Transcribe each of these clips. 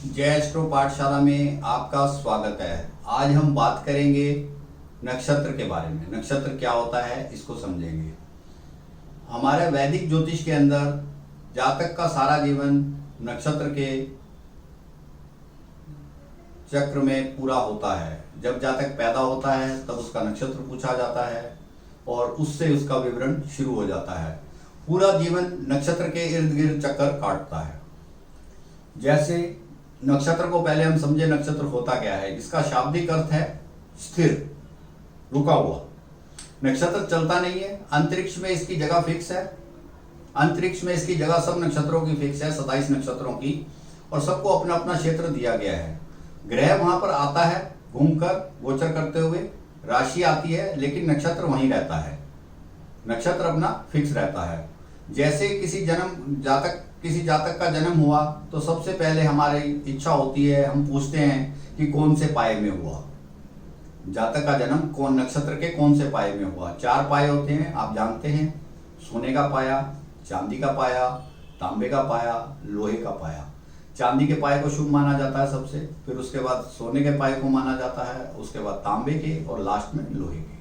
जय एस्ट्रो पाठशाला में आपका स्वागत है। आज हम बात करेंगे नक्षत्र के बारे में। नक्षत्र क्या होता है इसको समझेंगे। हमारे वैदिक ज्योतिष के अंदर जातक का सारा जीवन नक्षत्र के चक्र में पूरा होता है। जब जातक पैदा होता है तब उसका नक्षत्र पूछा जाता है और उससे उसका विवरण शुरू हो जाता है। पूरा जीवन नक्षत्र के इर्द गिर्द चक्कर काटता है। जैसे नक्षत्र को पहले हम समझे, नक्षत्र होता क्या है। इसका शाब्दिक अर्थ है स्थिर, रुका हुआ। नक्षत्र चलता नहीं है, अंतरिक्ष में इसकी जगह फिक्स है। अंतरिक्ष में इसकी जगह सब नक्षत्रों की फिक्स है, 27 नक्षत्रों की, और सबको अपना अपना क्षेत्र दिया गया है। ग्रह वहां पर आता है घूमकर गोचर करते हुए, राशि आती है, लेकिन नक्षत्र वहीं रहता है। नक्षत्र अपना फिक्स रहता है। जैसे किसी जातक का जन्म हुआ तो सबसे पहले हमारी इच्छा होती है, हम पूछते हैं कि कौन से पाए में हुआ। जातक का जन्म कौन नक्षत्र के कौन से पाए में हुआ। 4 पाए होते हैं, आप जानते हैं। सोने का पाया, चांदी का पाया, तांबे का पाया, लोहे का पाया। चांदी के पाए को शुभ माना जाता है सबसे, फिर उसके बाद सोने के पाए को माना जाता है, उसके बाद तांबे के और लास्ट में लोहे के।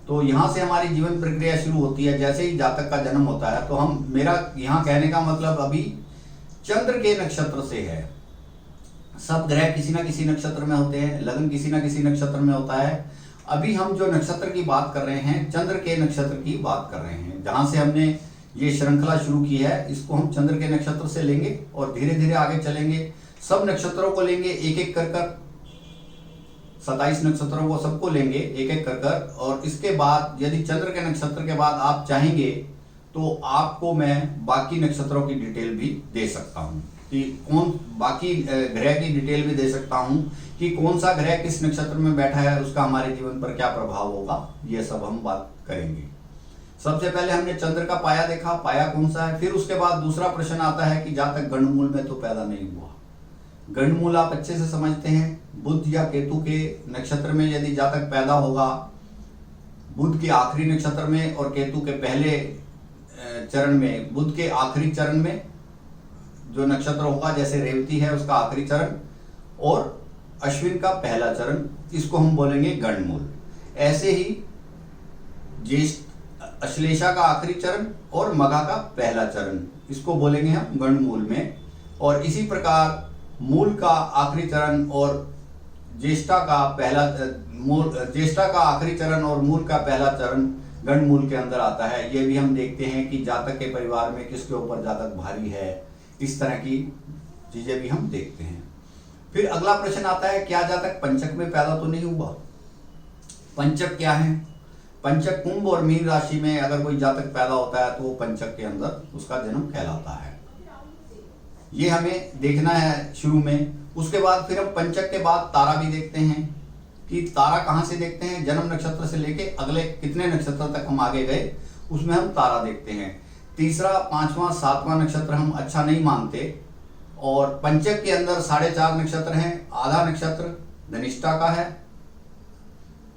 तो यहाँ से हमारी जीवन प्रक्रिया शुरू होती है। जैसे ही जातक का जन्म होता है तो मेरा यहाँ कहने का मतलब अभी चंद्र के नक्षत्र से है। सब ग्रह किसी ना किसी नक्षत्र में होते हैं, लग्न किसी ना किसी नक्षत्र में होता है। अभी हम जो नक्षत्र की बात कर रहे हैं, चंद्र के नक्षत्र की बात कर रहे हैं। जहां से हमने ये श्रृंखला शुरू की है, इसको हम चंद्र के नक्षत्र से लेंगे और धीरे धीरे आगे चलेंगे। सब नक्षत्रों को लेंगे एक एक कर 27 नक्षत्रों को सबको लेंगे एक एक कर। और इसके बाद यदि चंद्र के नक्षत्र के बाद आप चाहेंगे तो आपको मैं बाकी नक्षत्रों की डिटेल भी दे सकता हूं कि कौन बाकी ग्रह की डिटेल भी दे सकता हूं कि कौन सा ग्रह किस नक्षत्र में बैठा है, उसका हमारे जीवन पर क्या प्रभाव होगा। ये सब हम बात करेंगे। सबसे पहले हमने चंद्र का पाया देखा, पाया कौन सा है। फिर उसके बाद दूसरा प्रश्न आता है कि जातक गंडमूल में तो पैदा नहीं हुआ। गंडमूल आप अच्छे से समझते हैं। बुध या केतु के नक्षत्र में यदि जातक पैदा होगा, बुध के आखिरी नक्षत्र में और केतु के पहले चरण में, बुध के आखिरी चरण में जो नक्षत्र होगा, जैसे रेवती है उसका आखिरी चरण और अश्विन का पहला चरण, इसको हम बोलेंगे गंडमूल। ऐसे ही ज्येष्ठ अश्लेषा का आखिरी चरण और मघा का पहला चरण, इसको बोलेंगे हम गंडमूल में। और इसी प्रकार मूल का आखिरी चरण और ज्येष्ठा का आखिरी चरण और मूल का पहला चरण गंडमूल के अंदर आता है। ये भी हम देखते हैं कि जातक के परिवार में किसके ऊपर जातक भारी है, इस तरह की चीजें भी हम देखते हैं। फिर अगला प्रश्न आता है, क्या जातक पंचक में पैदा तो नहीं हुआ। पंचक क्या है? पंचक कुंभ और मीन राशि में अगर कोई जातक पैदा होता है तो वो पंचक के अंदर उसका जन्म कहलाता है। ये हमें देखना है शुरू में। उसके बाद फिर हम पंचक के बाद तारा भी देखते हैं कि तारा कहाँ से देखते हैं। जन्म नक्षत्र से लेके अगले कितने नक्षत्र तक हम आगे गए, उसमें हम तारा देखते हैं। तीसरा, 5वां, 7वां नक्षत्र हम अच्छा नहीं मानते। और पंचक के अंदर 4.5 नक्षत्र हैं। आधा नक्षत्र धनिष्ठा का है,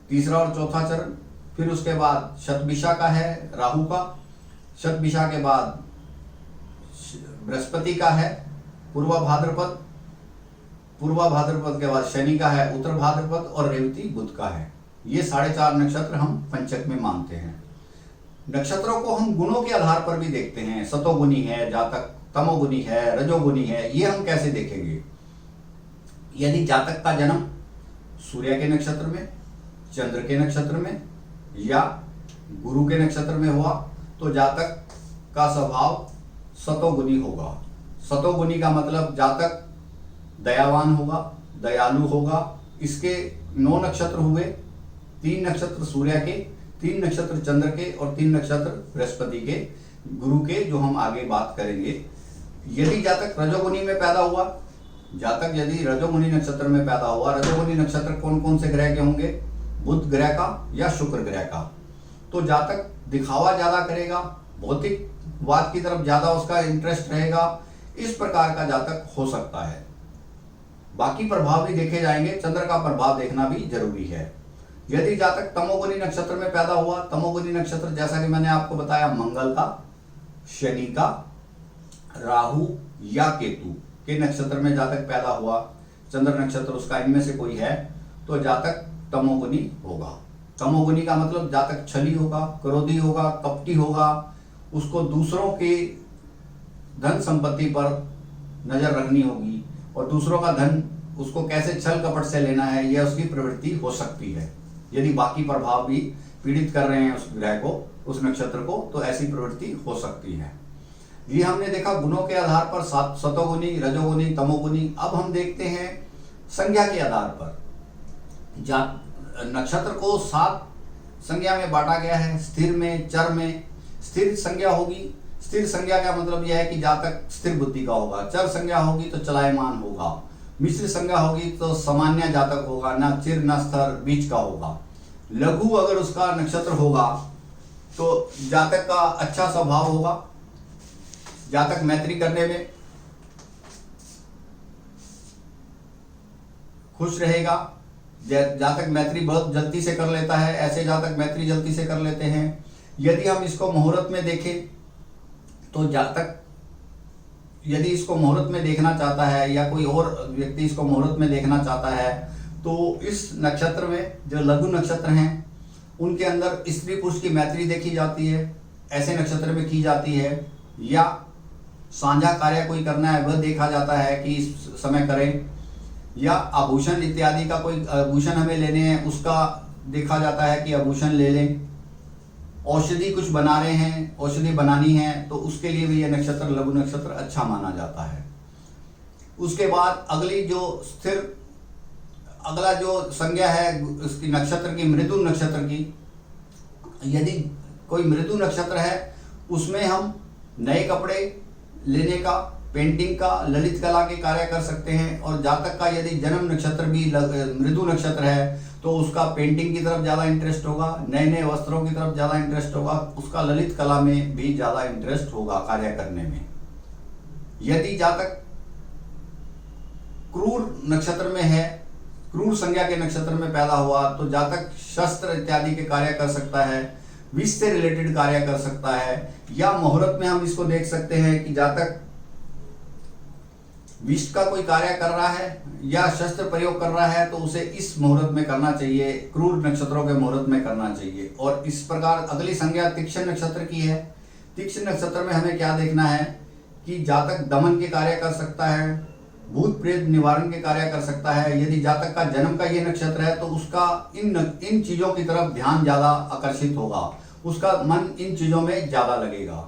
तीसरा और चौथा चरण। फिर उसके बाद शतभिषा का है, राहु का। शतभिषा के बाद बृहस्पति का है, पूर्वा भाद्रपद के बाद शनि का है, उत्तर भाद्रपद, और रेवती बुध का है। ये 4.5 नक्षत्र हम पंचक में मानते हैं। नक्षत्रों को हम गुणों के आधार पर भी देखते हैं। सतोगुणी है जातक, तमोगुणी है, रजोगुणी है। ये हम कैसे देखेंगे? यदि जातक का जन्म सूर्य के नक्षत्र में, चंद्र के नक्षत्र में या गुरु के नक्षत्र में हुआ तो जातक का स्वभाव सतोगुणी होगा। सतोगुणी का मतलब जातक दयावान होगा, दयालु होगा। इसके 9 नक्षत्र हुए, 3 नक्षत्र सूर्य के, 3 नक्षत्र चंद्र के और 3 नक्षत्र बृहस्पति के, गुरु के, जो हम आगे बात करेंगे। यदि जातक रजोगुणी में पैदा हुआ, जातक यदि रजोगुणी नक्षत्र में पैदा हुआ, रजोगुणी नक्षत्र कौन कौन से ग्रह के होंगे? बुध ग्रह का या शुक्र ग्रह का। तो जातक दिखावा ज्यादा करेगा, भौतिकवाद की तरफ ज्यादा उसका इंटरेस्ट रहेगा। इस प्रकार का जातक हो सकता है। बाकी प्रभाव भी देखे जाएंगे, चंद्र का प्रभाव देखना भी जरूरी है। यदि जातक तमोगुणी नक्षत्र में पैदा हुआ, तमोगुणी नक्षत्र जैसा कि मैंने आपको बताया, मंगल का, शनि का, राहु या केतु, के नक्षत्र में जातक पैदा हुआ, चंद्र नक्षत्र उसका इनमें से कोई है, तो जातक तमोगुनी होगा। तमोगुनी का मतलब जातक छली होगा, क्रोधी होगा, कपटी होगा, उसको दूसरों के धन संपत्ति पर नजर रखनी होगी और दूसरों का धन उसको कैसे छल कपट से लेना है, यह उसकी प्रवृत्ति हो सकती है। यदि बाकी प्रभाव भी पीड़ित कर रहे हैं उस ग्रह को, उस नक्षत्र को, तो ऐसी प्रवृत्ति हो सकती है। ये हमने देखा गुणों के आधार पर, सतोगुनी, रजोगुनी, तमोगुनी। अब हम देखते हैं संज्ञा के आधार पर। नक्षत्र को 7 संज्ञा में बांटा गया है, स्थिर में, चर में। स्थिर संज्ञा होगी, स्थिर संज्ञा का मतलब यह है कि जातक स्थिर बुद्धि का होगा। चर संज्ञा होगी तो चलायमान होगा। मिश्र संज्ञा होगी तो सामान्य जातक होगा, न चिर न स्तर, बीच का होगा। लघु अगर उसका नक्षत्र होगा तो जातक का अच्छा स्वभाव होगा, जातक मैत्री करने में खुश रहेगा, जातक मैत्री बहुत जल्दी से कर लेता है, ऐसे जातक मैत्री जल्दी से कर लेते हैं। यदि हम इसको मुहूर्त में देखें तो जातक यदि इसको मुहूर्त में देखना चाहता है या कोई और व्यक्ति इसको मुहूर्त में देखना चाहता है तो इस नक्षत्र में जो लघु नक्षत्र हैं उनके अंदर स्त्री पुरुष की मैत्री देखी जाती है, ऐसे नक्षत्र में की जाती है। या साझा कार्य कोई करना है वह देखा जाता है कि इस समय करें, या आभूषण इत्यादि का कोई आभूषण हमें लेने हैं उसका देखा जाता है कि आभूषण ले लें। औषधि कुछ बना रहे हैं, औषधि बनानी है, तो उसके लिए भी यह नक्षत्र लघु नक्षत्र अच्छा माना जाता है। उसके बाद अगला जो संज्ञा है उसकी नक्षत्र की, मृदु नक्षत्र की। यदि कोई मृदु नक्षत्र है उसमें हम नए कपड़े लेने का, पेंटिंग का, ललित कला के कार्य कर सकते हैं। और जातक का यदि जन्म नक्षत्र भी मृदु नक्षत्र है तो उसका पेंटिंग की तरफ ज़्यादा इंटरेस्ट होगा, नए नए वस्त्रों की तरफ ज़्यादा इंटरेस्ट होगा, उसका ललित कला में भी ज़्यादा इंटरेस्ट होगा कार्य करने में। यदि जातक क्रूर नक्षत्र में है, क्रूर संज्ञा के नक्षत्र में पैदा हुआ, तो जातक शस्त्र इत्यादि के कार्य कर सकता है, विष से रिलेटेड कार्य कर सकता है। या मुहूर्त में हम इसको देख सकते हैं कि जातक विष का कोई कार्य कर रहा है या शस्त्र प्रयोग कर रहा है तो उसे इस मुहूर्त में करना चाहिए, क्रूर नक्षत्रों के मुहूर्त में करना चाहिए। और इस प्रकार अगली संज्ञा तीक्ष्ण नक्षत्र की है। तीक्ष्ण नक्षत्र में हमें क्या देखना है कि जातक दमन के कार्य कर सकता है, भूत प्रेत निवारण के कार्य कर सकता है। यदि जातक का जन्म का ये नक्षत्र है तो उसका इन चीजों की तरफ ध्यान ज्यादा आकर्षित होगा, उसका मन इन चीजों में ज्यादा लगेगा।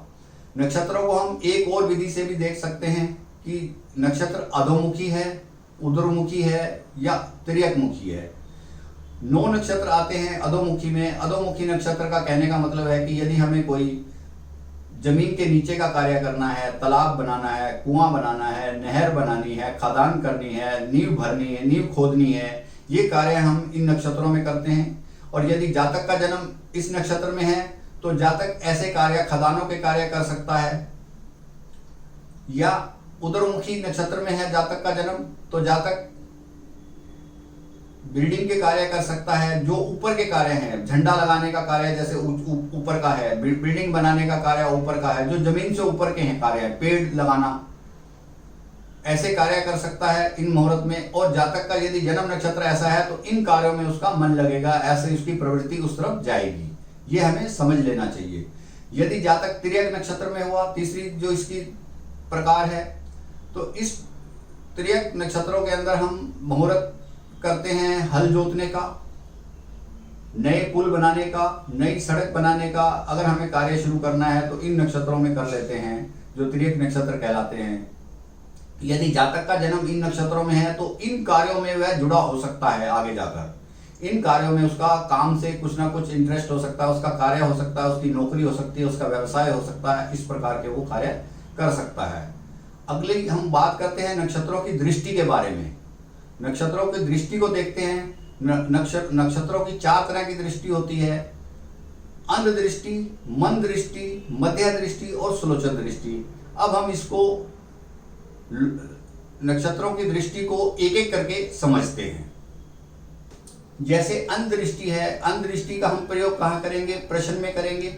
नक्षत्रों को हम एक और विधि से भी देख सकते हैं कि नक्षत्र अधोमुखी है, उदरमुखी है या तिर्यकमुखी है। 9 नक्षत्र आते हैं अधोमुखी में। अधोमुखी नक्षत्र का कहने का मतलब है कि यदि हमें कोई जमीन के नीचे का कार्य करना है, तालाब बनाना है, कुआं बनाना है, नहर बनानी है, खदान करनी है, नींव भरनी है, नींव खोदनी है, ये कार्य हम इन नक्षत्रों में करते हैं। और यदि जातक का जन्म इस नक्षत्र में है तो जातक ऐसे कार्य, खदानों के कार्य कर सकता है। या उदरमुखी नक्षत्र में है जातक का जन्म तो जातक बिल्डिंग के कार्य कर सकता है, जो ऊपर के कार्य हैं, झंडा लगाने का कार्य जैसे ऊपर का है, बिल्डिंग बनाने का कार्य ऊपर का है, जो जमीन से ऊपर के हैं कार्य, पेड़ लगाना, ऐसे कार्य कर सकता है इन मुहूर्त में। और जातक का यदि जन्म नक्षत्र ऐसा है तो इन कार्यों में उसका मन लगेगा, ऐसे उसकी प्रवृत्ति उस तरफ जाएगी। ये हमें समझ लेना चाहिए। यदि जातक तिर्यक नक्षत्र में हुआ, तीसरी जो इसकी प्रकार है, तो इस तिर्यक नक्षत्रों के अंदर हम मुहूर्त करते हैं हल जोतने का, नए पुल बनाने का, नई सड़क बनाने का। अगर हमें कार्य शुरू करना है तो इन नक्षत्रों में कर लेते हैं जो तिर्यक नक्षत्र कहलाते हैं। यदि जातक का जन्म इन नक्षत्रों में है तो इन कार्यों में वह जुड़ा हो सकता है, आगे जाकर इन कार्यों में उसका काम से कुछ ना कुछ इंटरेस्ट हो सकता है, उसका कार्य हो सकता है, उसकी नौकरी हो सकती है, उसका व्यवसाय हो सकता है, इस प्रकार के वो कार्य कर सकता है। अगली हम बात करते हैं नक्षत्रों की दृष्टि के बारे में। नक्षत्रों की दृष्टि को देखते हैं। नक्षत्रों की 4 तरह की दृष्टि होती है: अंध दृष्टि, मंद दृष्टि, मध्य दृष्टि और सुलोचन दृष्टि। अब हम इसको नक्षत्रों की दृष्टि को एक एक करके समझते हैं। जैसे अंध दृष्टि है, अंध दृष्टि का हम प्रयोग कहाँ करेंगे? प्रश्न में करेंगे।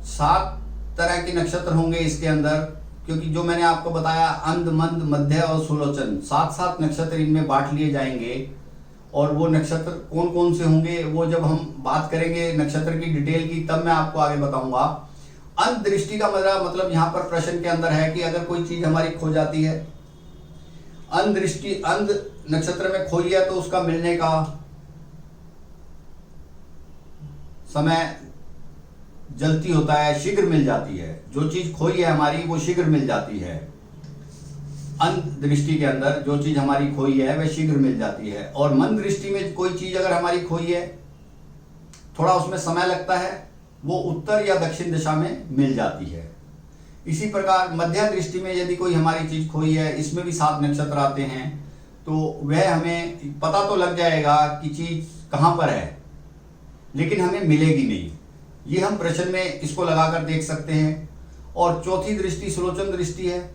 7 तरह के नक्षत्र होंगे इसके अंदर, क्योंकि जो मैंने आपको बताया अंध, मंद, मध्य और सुलोचन 7 नक्षत्र इनमें बांट लिए जाएंगे। और वो नक्षत्र कौन कौन से होंगे वो जब हम बात करेंगे नक्षत्र की डिटेल की तब मैं आपको आगे बताऊंगा। अंध दृष्टि का मतलब यहाँ पर प्रश्न के अंदर है कि अगर कोई चीज हमारी खो जाती है, अंध दृष्टि अंध नक्षत्र में खोई है, तो उसका मिलने का समय जल्दी होता है, शीघ्र मिल जाती है। जो चीज खोई है हमारी वो शीघ्र मिल जाती है। अंध दृष्टि के अंदर जो चीज हमारी खोई है वह शीघ्र मिल जाती है। और मंद दृष्टि में कोई चीज अगर हमारी खोई है, थोड़ा उसमें समय लगता है, वो उत्तर या दक्षिण दिशा में मिल जाती है। इसी प्रकार मध्य दृष्टि में यदि कोई हमारी चीज खोई है, इसमें भी 7 नक्षत्र आते हैं, तो वह हमें पता तो लग जाएगा कि चीज कहां पर है, लेकिन हमें मिलेगी नहीं। ये हम प्रश्न में इसको लगाकर देख सकते हैं। और चौथी दृष्टि सुलोचन दृष्टि है।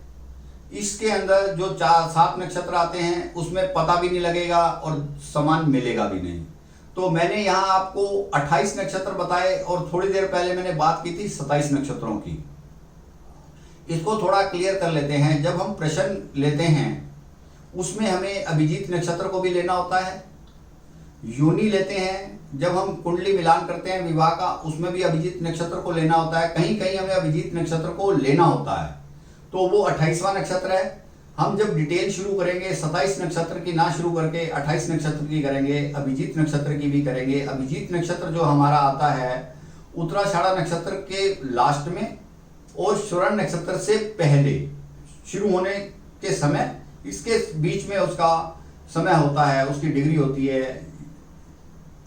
इसके अंदर जो 7 नक्षत्र आते हैं उसमें पता भी नहीं लगेगा और सामान मिलेगा भी नहीं। तो मैंने यहाँ आपको 28 नक्षत्र बताए और थोड़ी देर पहले मैंने बात की थी 27 नक्षत्रों की। इसको थोड़ा क्लियर कर लेते हैं। जब हम प्रश्न लेते हैं उसमें हमें अभिजीत नक्षत्र को भी लेना होता है, योनि लेते हैं। जब हम कुंडली मिलान करते हैं विवाह का, उसमें भी अभिजीत नक्षत्र को लेना होता है। कहीं कहीं हमें अभिजीत नक्षत्र को लेना होता है, तो वो 28वां नक्षत्र है। हम जब डिटेल शुरू करेंगे 27 नक्षत्र की ना शुरू करके 28 नक्षत्र की करेंगे, अभिजीत नक्षत्र की भी करेंगे। अभिजीत नक्षत्र जो हमारा आता है उत्तराषाढ़ा नक्षत्र के लास्ट में और श्रवण नक्षत्र से पहले शुरू होने के समय, इसके बीच में उसका समय होता है, उसकी डिग्री होती है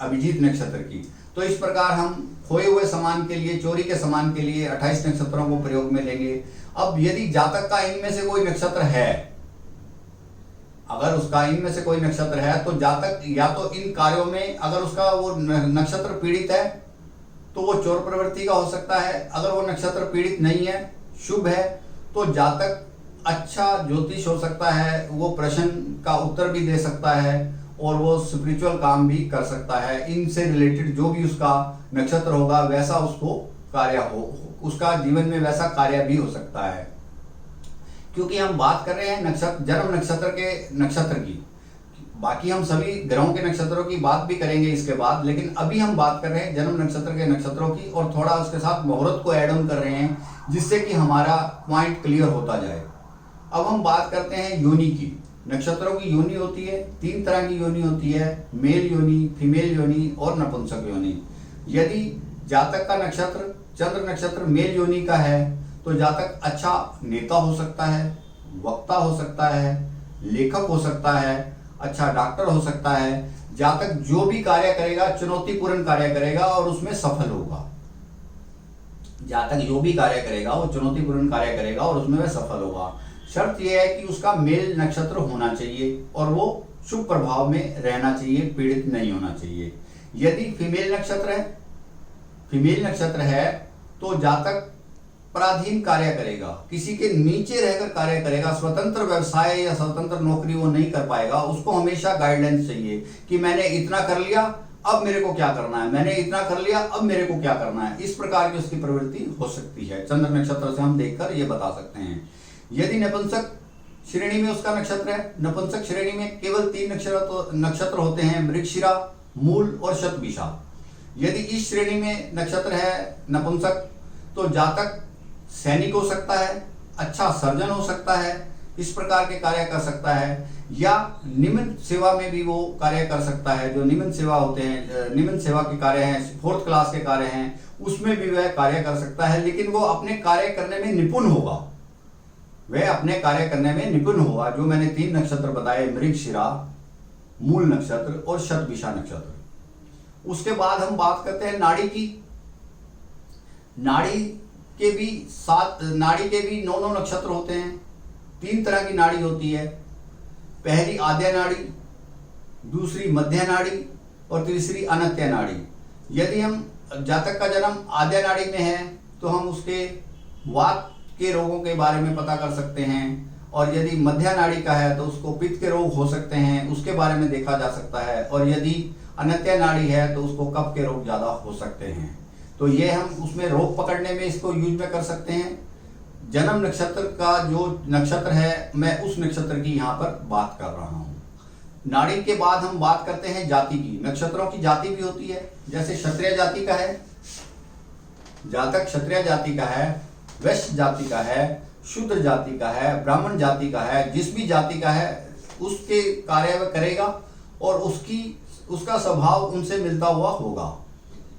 अभिजीत नक्षत्र की। तो इस प्रकार हम खोए हुए सामान के लिए, चोरी के सामान के लिए 28 नक्षत्रों को प्रयोग में लेंगे। अब यदि जातक का इनमें से कोई नक्षत्र है, अगर उसका इनमें से कोई नक्षत्र है, तो जातक या तो इन कार्यों में अगर उसका वो नक्षत्र पीड़ित है तो वो चोर प्रवृत्ति का हो सकता है। अगर वो नक्षत्र पीड़ित नहीं है, शुभ है, तो जातक अच्छा ज्योतिष हो सकता है, वो प्रश्न का उत्तर भी दे सकता है और वो स्पिरिचुअल काम भी कर सकता है। इनसे रिलेटेड जो भी उसका नक्षत्र होगा वैसा उसको कार्य हो, उसका जीवन में वैसा कार्य भी हो सकता है। क्योंकि हम बात कर रहे हैं नक्षत्र, जन्म नक्षत्र के नक्षत्र की। बाकी हम सभी ग्रहों के नक्षत्रों की बात भी करेंगे इसके बाद, लेकिन अभी हम बात कर रहे हैं जन्म नक्षत्र के नक्षत्रों की और थोड़ा उसके साथ मुहूर्त को ऐड ऑन कर रहे हैं, जिससे कि हमारा पॉइंट क्लियर होता जाए। अब हम बात करते हैं योनि की। नक्षत्रों की योनि होती है, 3 तरह की योनि होती है, मेल योनि, फीमेल योनि और नपुंसक योनि। यदि जातक का नक्षत्र चंद्र नक्षत्र मेल योनि का है, तो जातक अच्छा नेता हो सकता है, वक्ता हो सकता है, लेखक हो सकता है, अच्छा डॉक्टर हो सकता है। जातक जो भी कार्य करेगा चुनौतीपूर्ण कार्य करेगा और उसमें सफल होगा। जातक जो भी कार्य करेगा वो चुनौतीपूर्ण कार्य करेगा और उसमें वह सफल होगा। शर्त यह है कि उसका मेल नक्षत्र होना चाहिए और वो शुभ प्रभाव में रहना चाहिए, पीड़ित नहीं होना चाहिए। यदि फीमेल नक्षत्र है तो जातक पराधीन कार्य करेगा, किसी के नीचे रहकर कार्य करेगा, स्वतंत्र व्यवसाय या स्वतंत्र नौकरी वो नहीं कर पाएगा। उसको हमेशा गाइडेंस चाहिए कि मैंने इतना कर लिया, अब मेरे को क्या करना है, मैंने इतना कर लिया, अब मेरे को क्या करना है। इस प्रकार की उसकी प्रवृत्ति हो सकती है। चंद्र नक्षत्र से हम देखकर ये बता सकते हैं। यदि नपुंसक श्रेणी में उसका नक्षत्र है, नपुंसक श्रेणी में केवल 3 नक्षत्र होते हैं, मृगशिरा, मूल और शतभिषा। यदि इस श्रेणी में नक्षत्र है नपुंसक, तो जातक सैनिक हो सकता है, अच्छा सर्जन हो सकता है, इस प्रकार के कार्य कर सकता है, या निम्न सेवा में भी वो कार्य कर सकता है। जो निम्न सेवा होते हैं, निम्न सेवा के कार्य हैं, 4th क्लास के कार्य हैं, उसमें भी वह कार्य कर सकता है, लेकिन वो अपने कार्य करने में निपुण होगा। वह अपने कार्य करने में निपुण होगा। जो मैंने 3 नक्षत्र बताए, मृगशिरा, मूल नक्षत्र और शतभिषा नक्षत्र। उसके बाद हम बात करते हैं नाड़ी की। नाड़ी के भी 9 नक्षत्र होते हैं। 3 तरह की नाड़ी होती है। पहली आद्या नाड़ी, दूसरी मध्य नाड़ी और तीसरी अनत्या नाड़ी। यदि हम जातक का जन्म आद्या नाड़ी में है तो हम उसके वात के रोगों के बारे में पता कर सकते हैं, और यदि मध्य नाड़ी का है तो उसको पित्त के रोग हो सकते हैं, उसके बारे में देखा जा सकता है, और यदि अनत्या नाड़ी है तो उसको कफ के रोग ज्यादा हो सकते हैं। तो ये हम उसमें रोग पकड़ने में इसको यूज में कर सकते हैं। जन्म नक्षत्र का जो नक्षत्र है, मैं उस नक्षत्र की यहाँ पर बात कर रहा हूँ। नाड़ी के बाद हम बात करते हैं जाति की। नक्षत्रों की जाति भी होती है, जैसे क्षत्रिय जाति का है, जातक क्षत्रिय जाति का है, वैश्य जाति का है, शूद्र जाति का है, ब्राह्मण जाति का है। जिस भी जाति का है उसके कार्य वह करेगा और उसका स्वभाव उनसे मिलता हुआ होगा।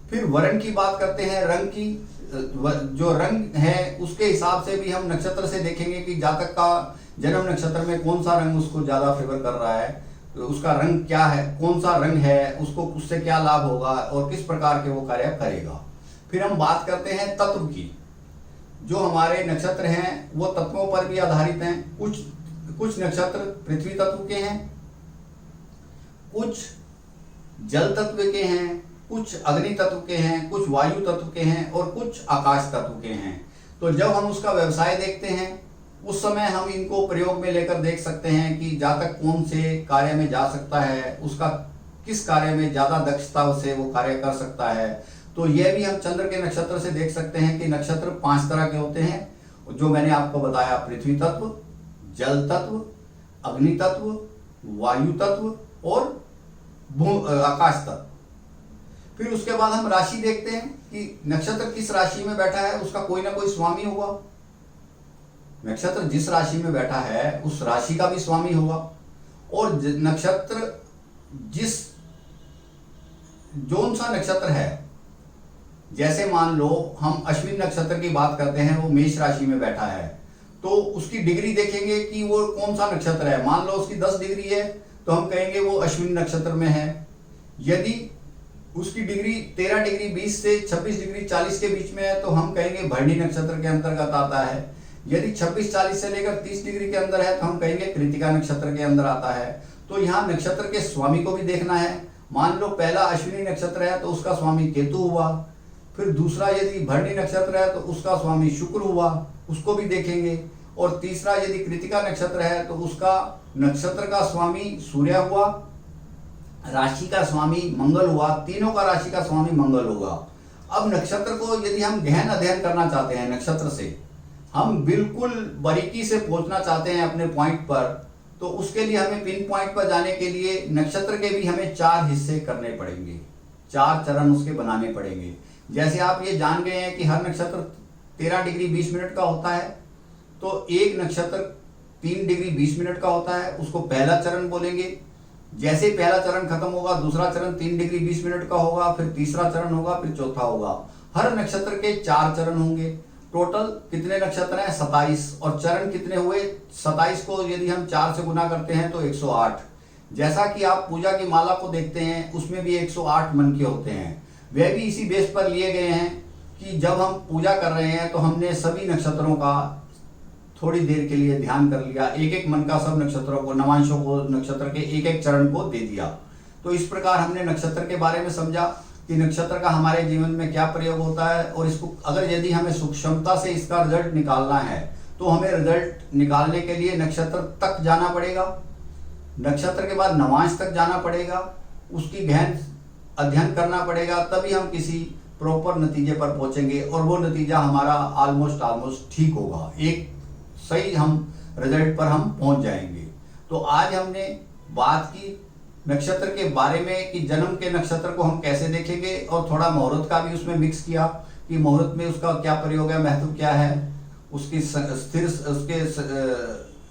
फिर वर्ण की बात करते हैं, रंग की। जो रंग है उसके हिसाब से भी हम नक्षत्र से देखेंगे कि जातक का जन्म नक्षत्र में कौन सा रंग उसको ज्यादा फेवर कर रहा है, उसका रंग क्या है, कौन सा रंग है, उसको उससे क्या लाभ होगा और किस प्रकार के वो कार्य करेगा। फिर हम बात करते हैं तत्व की। जो हमारे नक्षत्र हैं वो तत्वों पर भी आधारित हैं। कुछ नक्षत्र पृथ्वी तत्व के हैं, कुछ जल तत्व के हैं, कुछ अग्नि तत्व के हैं, कुछ वायु तत्व के हैं और कुछ आकाश तत्व के हैं। तो जब हम उसका व्यवसाय देखते हैं उस समय हम इनको प्रयोग में लेकर देख सकते हैं कि जातक कौन से कार्य में जा सकता है, उसका किस कार्य में ज्यादा दक्षता से वो कार्य कर सकता है। तो यह भी हम चंद्र के नक्षत्र से देख सकते हैं कि नक्षत्र 5 तरह के होते हैं, जो मैंने आपको बताया, पृथ्वी तत्व, जल तत्व, अग्नि तत्व, वायु तत्व और आकाश तत्व। फिर उसके बाद हम राशि देखते हैं कि नक्षत्र किस राशि में बैठा है, उसका कोई ना कोई स्वामी होगा। नक्षत्र जिस राशि में बैठा है उस राशि का भी स्वामी होगा। और नक्षत्र जोन सा नक्षत्र है, जैसे मान लो हम अश्विन नक्षत्र की बात करते हैं, वो मेष राशि में बैठा है, तो उसकी डिग्री देखेंगे कि वो कौन सा नक्षत्र है। मान लो उसकी 10 डिग्री है तो हम कहेंगे वो अश्विन नक्षत्र में है। यदि उसकी डिग्री 13 डिग्री 20 से 26 डिग्री 40 के बीच में है तो हम कहेंगे भरणी नक्षत्र के अंतर्गत आता है। यदि 26-40 से लेकर 30 डिग्री के अंदर है तो हम कहेंगे कृतिका नक्षत्र के अंदर आता है। तो यहाँ नक्षत्र के स्वामी को भी देखना है। मान लो पहला अश्विनी नक्षत्र है तो उसका स्वामी केतु हुआ। फिर दूसरा यदि भरणी नक्षत्र है तो उसका स्वामी शुक्र हुआ, उसको भी देखेंगे। और तीसरा यदि कृतिका नक्षत्र है तो उसका नक्षत्र का स्वामी सूर्य हुआ, राशि का स्वामी मंगल हुआ, तीनों का राशि का स्वामी मंगल होगा। अब नक्षत्र को यदि हम गहन अध्ययन करना चाहते हैं, नक्षत्र से हम बिल्कुल बारीकी से पहुंचना चाहते हैं अपने पॉइंट पर, तो उसके लिए हमें पिन पॉइंट पर जाने के लिए नक्षत्र के भी हमें 4 हिस्से करने पड़ेंगे, 4 चरण उसके बनाने पड़ेंगे। जैसे आप ये जान गए हैं कि हर नक्षत्र 13 डिग्री 20 मिनट का होता है, तो एक नक्षत्र 3 डिग्री 20 मिनट का होता है, उसको पहला चरण बोलेंगे। जैसे पहला चरण खत्म होगा दूसरा चरण 3 डिग्री 20 मिनट का होगा, फिर तीसरा चरण होगा, फिर चौथा होगा। हर नक्षत्र के 4 चरण होंगे। टोटल कितने नक्षत्र हैं? 27। और चरण कितने हुए? 27 को यदि हम 4 से गुना करते हैं तो 108। जैसा कि आप पूजा की माला को देखते हैं उसमें भी 108 मन के होते हैं। वे भी इसी बेस पर लिए गए हैं कि जब हम पूजा कर रहे हैं तो हमने सभी नक्षत्रों का थोड़ी देर के लिए ध्यान कर लिया, एक एक मन का सब नक्षत्रों को, नवांशों को, नक्षत्र के एक एक चरण को दे दिया। तो इस प्रकार हमने नक्षत्र के बारे में समझा कि नक्षत्र का हमारे जीवन में क्या प्रयोग होता है, और इसको अगर यदि हमें सूक्ष्मता से इसका रिजल्ट निकालना है तो हमें रिजल्ट निकालने के लिए नक्षत्र तक जाना पड़ेगा, नक्षत्र के बाद नवांश तक जाना पड़ेगा, उसकी गहन अध्ययन करना पड़ेगा, तभी हम किसी प्रॉपर नतीजे पर पहुंचेंगे और वो नतीजा हमारा ऑलमोस्ट ठीक होगा, एक सही हम रिजल्ट पर हम पहुंच जाएंगे। तो आज हमने बात की नक्षत्र के बारे में कि जन्म के नक्षत्र को हम कैसे देखेंगे, और थोड़ा मुहूर्त का भी उसमें मिक्स किया कि मुहूर्त में उसका क्या प्रयोग है, महत्व क्या है, उसकी स्थिर उसके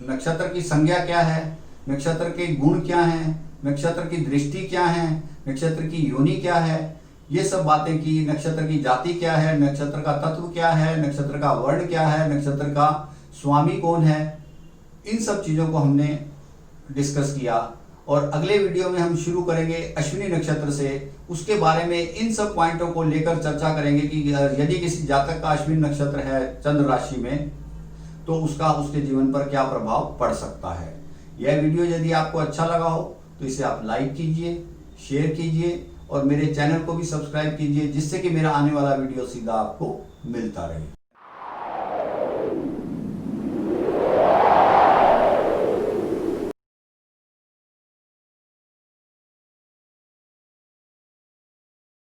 नक्षत्र की संज्ञा क्या है, नक्षत्र के गुण क्या हैं, नक्षत्र की दृष्टि क्या है, नक्षत्र की योनि क्या है, ये सब बातें की। नक्षत्र की जाति क्या है, नक्षत्र का तत्व क्या है, नक्षत्र का वर्ण क्या है, नक्षत्र का स्वामी कौन है, इन सब चीजों को हमने डिस्कस किया। और अगले वीडियो में हम शुरू करेंगे अश्विनी नक्षत्र से, उसके बारे में इन सब पॉइंटों को लेकर चर्चा करेंगे कि यदि किसी जातक का अश्विनी नक्षत्र है चंद्र राशि में तो उसका उसके जीवन पर क्या प्रभाव पड़ सकता है। यह वीडियो यदि आपको अच्छा लगा हो तो इसे आप लाइक कीजिए, शेयर कीजिए और मेरे चैनल को भी सब्सक्राइब कीजिए, जिससे कि मेरा आने वाला वीडियो सीधा आपको मिलता रहे।